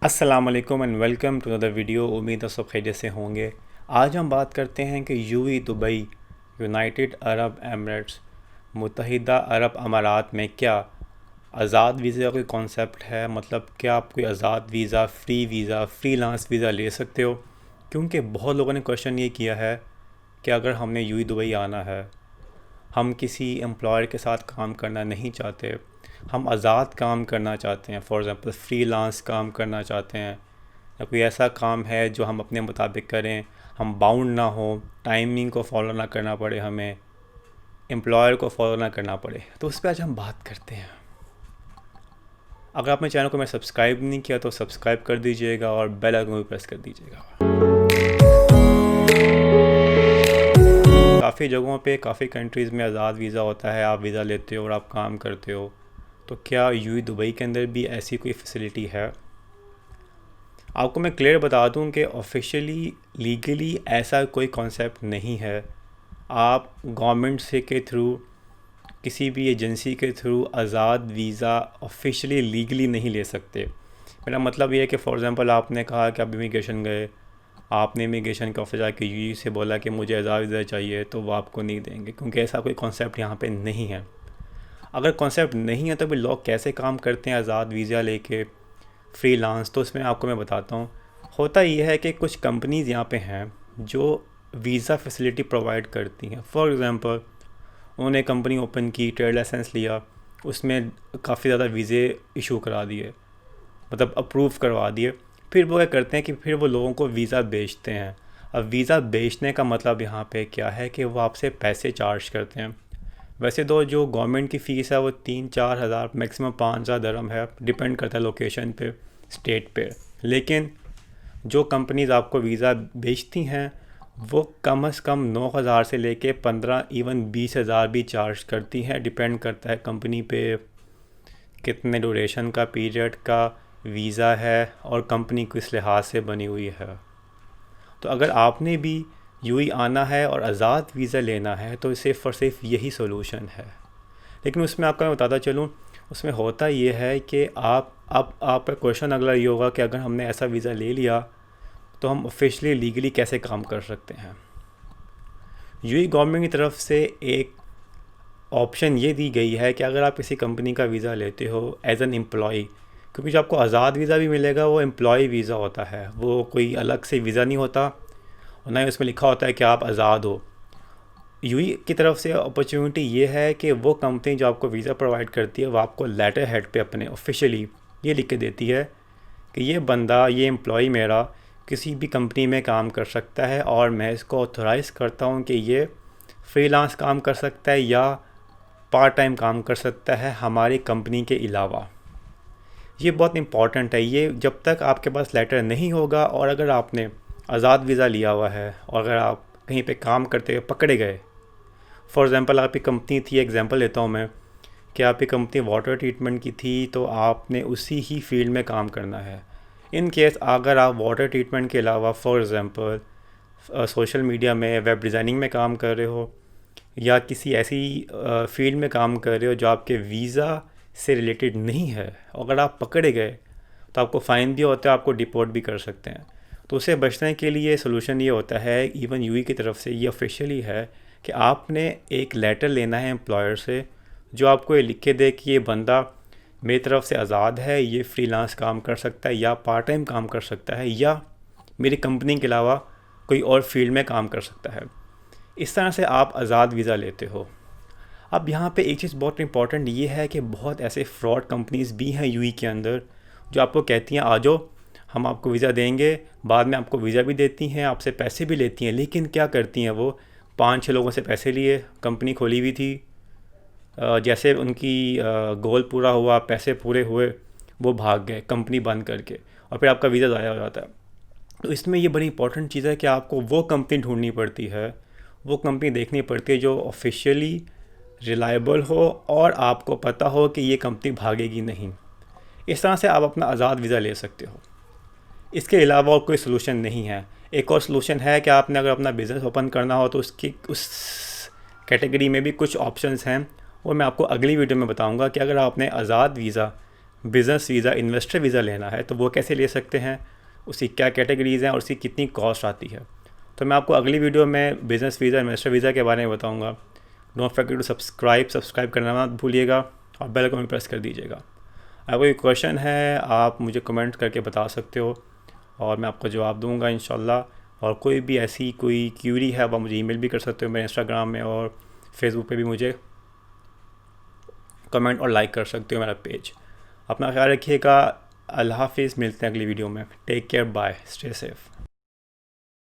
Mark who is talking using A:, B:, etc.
A: अस्सलामुअलैकुम and welcome to another video. उम्मीद है सब खैरियत से होंगे। आज हम बात करते हैं कि UAE Dubai United Arab Emirates मुत्तहिदा अरब अमारात में क्या आज़ाद वीज़ा का कोई कॉन्सेप्ट है। मतलब क्या आप कोई आज़ाद वीज़ा, फ्रीलांस वीज़ा ले सकते हो? क्योंकि बहुत लोगों ने क्वेश्चन ये किया है कि अगर हमने यूएई दुबई आना है, हम किसी एम्प्लॉयर के साथ काम करना नहीं चाहते, हम आज़ाद काम करना चाहते हैं, फॉर एग्ज़ाम्पल फ्रीलांस काम करना चाहते हैं, या कोई ऐसा काम है जो हम अपने मुताबिक करें, हम बाउंड ना हो, टाइमिंग को फॉलो ना करना पड़े, हमें एम्प्लॉयर को फॉलो ना करना पड़े, तो उस पर आज हम बात करते हैं। अगर आपने चैनल को सब्सक्राइब नहीं किया तो सब्सक्राइब कर दीजिएगा और बेल आइकन भी प्रेस कर दीजिएगा। काफ़ी जगहों पे, काफ़ी कंट्रीज़ में आज़ाद वीज़ा होता है, आप वीज़ा लेते हो और आप काम करते हो। तो क्या यूएई दुबई के अंदर भी ऐसी कोई फैसिलिटी है? आपको मैं क्लियर बता दूं कि ऑफिशियली लीगली ऐसा कोई कॉन्सेप्ट नहीं है। आप गवर्नमेंट से के थ्रू, किसी भी एजेंसी के थ्रू आज़ाद वीज़ा ऑफिशियली लीगली नहीं ले सकते। मेरा मतलब ये है कि फ़ॉर एग्ज़ाम्पल आपने कहा कि आप इमिग्रेशन गए, आपने इमिग्रेशन के ऑफिस जाके यूएई से बोला कि मुझे आज़ाद वीज़ा चाहिए, तो वो आपको नहीं देंगे, क्योंकि ऐसा कोई कॉन्सेप्ट यहाँ पे नहीं है। अगर कॉन्सेप्ट नहीं है तो फिर लोग कैसे काम करते हैं आज़ाद वीज़ा लेके फ्रीलांस? तो इसमें आपको मैं बताता हूँ। होता यह है कि कुछ कंपनीज़ यहाँ पे हैं जो वीज़ा फैसिलिटी प्रोवाइड करती हैं। फॉर एग्ज़ाम्पल उन्होंने कंपनी ओपन की, ट्रेड लाइसेंस लिया, उसमें काफ़ी ज़्यादा वीज़े इशू करा दिए, मतलब अप्रूव करवा दिए। फिर वो क्या करते हैं कि फिर वो लोगों को वीज़ा बेचते हैं। अब वीज़ा बेचने का मतलब यहाँ पे क्या है कि वो आपसे पैसे चार्ज करते हैं। वैसे तो जो गवर्नमेंट की फ़ीस है वो 3-4 हज़ार, मैक्सिमम 5,000 दरम है, डिपेंड करता है लोकेशन पे, स्टेट पे। लेकिन जो कंपनीज़ आपको वीज़ा बेचती हैं वो कम से कम 9,000 से लेके 15, इवन 20,000 भी चार्ज करती हैं। डिपेंड करता है कंपनी पे, कितने ड्यूरेशन का पीरियड का वीज़ा है और कंपनी किस लिहाज से बनी हुई है। तो अगर आपने भी यूएई आना है और आज़ाद वीज़ा लेना है तो सिर्फ़ और सिर्फ यही सोल्यूशन है। लेकिन उसमें आपको मैं बताता चलूँ, उसमें होता ये है कि आपका क्वेश्चन अगला ये होगा कि अगर हमने ऐसा वीज़ा ले लिया तो हम ऑफिशियली लीगली कैसे काम कर सकते हैं। यूएई गवर्नमेंट की तरफ से एक ऑप्शन ये दी गई है कि अगर आप किसी कंपनी का वीज़ा लेते हो एज एन एम्प्लॉई, क्योंकि जो आपको आज़ाद वीज़ा भी मिलेगा वो एम्प्लॉई वीज़ा होता है, वो कोई अलग से वीज़ा नहीं होता, और ना ही उसमें लिखा होता है कि आप आज़ाद हो। यूएई की तरफ से अपॉर्चुनिटी ये है कि वो कंपनी जो आपको वीज़ा प्रोवाइड करती है वो आपको लेटर हेड पे अपने ऑफिशियली ये लिख के देती है कि ये बंदा, ये एम्प्लॉई मेरा किसी भी कंपनी में काम कर सकता है और मैं इसको ऑथोराइज़ करता हूँ कि ये फ्रीलांस काम कर सकता है या पार्ट टाइम काम कर सकता है हमारी कंपनी के अलावा। ये बहुत इंपॉर्टेंट है। ये जब तक आपके पास लेटर नहीं होगा और अगर आपने आज़ाद वीज़ा लिया हुआ है और अगर आप कहीं पे काम करते हुए पकड़े गए, फॉर एग्ज़ाम्पल आपकी कंपनी थी, एग्ज़ाम्पल लेता हूँ मैं, कि आपकी कंपनी वाटर ट्रीटमेंट की थी, तो आपने उसी ही फील्ड में काम करना है। इन केस अगर आप वाटर ट्रीटमेंट के अलावा फॉर एग्ज़ाम्पल सोशल मीडिया में, वेब डिज़ाइनिंग में काम कर रहे हो या किसी ऐसी फील्ड में काम कर रहे हो जो आपके वीज़ा से रिलेटेड नहीं है, अगर आप पकड़े गए तो आपको फ़ाइन भी होता है, आपको डिपोर्ट भी कर सकते हैं। तो उससे बचने के लिए सोल्यूशन ये होता है, इवन यूएई की तरफ से ये ऑफिशियली है कि आपने एक लेटर लेना है एम्प्लॉयर से जो आपको ये लिख के दे कि ये बंदा मेरी तरफ से आज़ाद है, ये फ्रीलांस काम कर सकता है या पार्ट टाइम काम कर सकता है या मेरी कंपनी के अलावा कोई और फील्ड में काम कर सकता है। इस तरह से आप आज़ाद वीज़ा लेते हो। अब यहाँ पे एक चीज़ बहुत इंपॉर्टेंट ये है कि बहुत ऐसे फ्रॉड कंपनीज़ भी हैं यूएई के अंदर जो आपको कहती हैं आ जाओ, हम आपको वीज़ा देंगे, बाद में आपको वीज़ा भी देती हैं, आपसे पैसे भी लेती हैं। लेकिन क्या करती हैं वो, 5-6 लोगों से पैसे लिए, कंपनी खोली हुई थी, जैसे उनकी गोल पूरा हुआ, पैसे पूरे हुए, वो भाग गए कंपनी बंद करके, और फिर आपका वीज़ा ज़ाया हो जाता है। तो इसमें ये बड़ी इंपॉर्टेंट चीज़ है कि आपको वो कंपनी ढूंढनी पड़ती है, वो कंपनी देखनी पड़ती है जो ऑफिशियली रिलायबल हो और आपको पता हो कि ये कंपनी भागेगी नहीं। इस तरह से आप अपना आज़ाद वीज़ा ले सकते हो। इसके अलावा और कोई सलूशन नहीं है। एक और सलूशन है कि आपने अगर अपना बिज़नेस ओपन करना हो तो उसकी उस कैटेगरी में भी कुछ ऑप्शंस हैं, वो मैं आपको अगली वीडियो में बताऊंगा कि अगर आपने आज़ाद visa business visa, investor visa लेना है तो वो कैसे ले सकते हैं, उसकी क्या कैटेगरीज़ हैं और उसकी कितनी कॉस्ट आती है। तो मैं आपको अगली वीडियो में बिज़नेस वीज़ा, इन्वेस्टर वीज़ा के बारे में बताऊँगा। डोंट फॉरगेट टू सब्सक्राइब करना मत भूलिएगा और बेल आइकन प्रेस कर दीजिएगा। अगर कोई क्वेश्चन है आप मुझे कमेंट करके बता सकते हो और मैं आपको जवाब दूंगा इंशाल्लाह। और कोई भी ऐसी कोई क्यूरी है आप मुझे ईमेल भी कर सकते हो, मेरे इंस्टाग्राम में और फेसबुक पे भी मुझे कमेंट और लाइक कर सकते हो मेरा पेज। अपना ख्याल रखिएगा। अल्लाह हाफिज़, मिलते हैं अगली वीडियो में। Take care, bye, stay safe.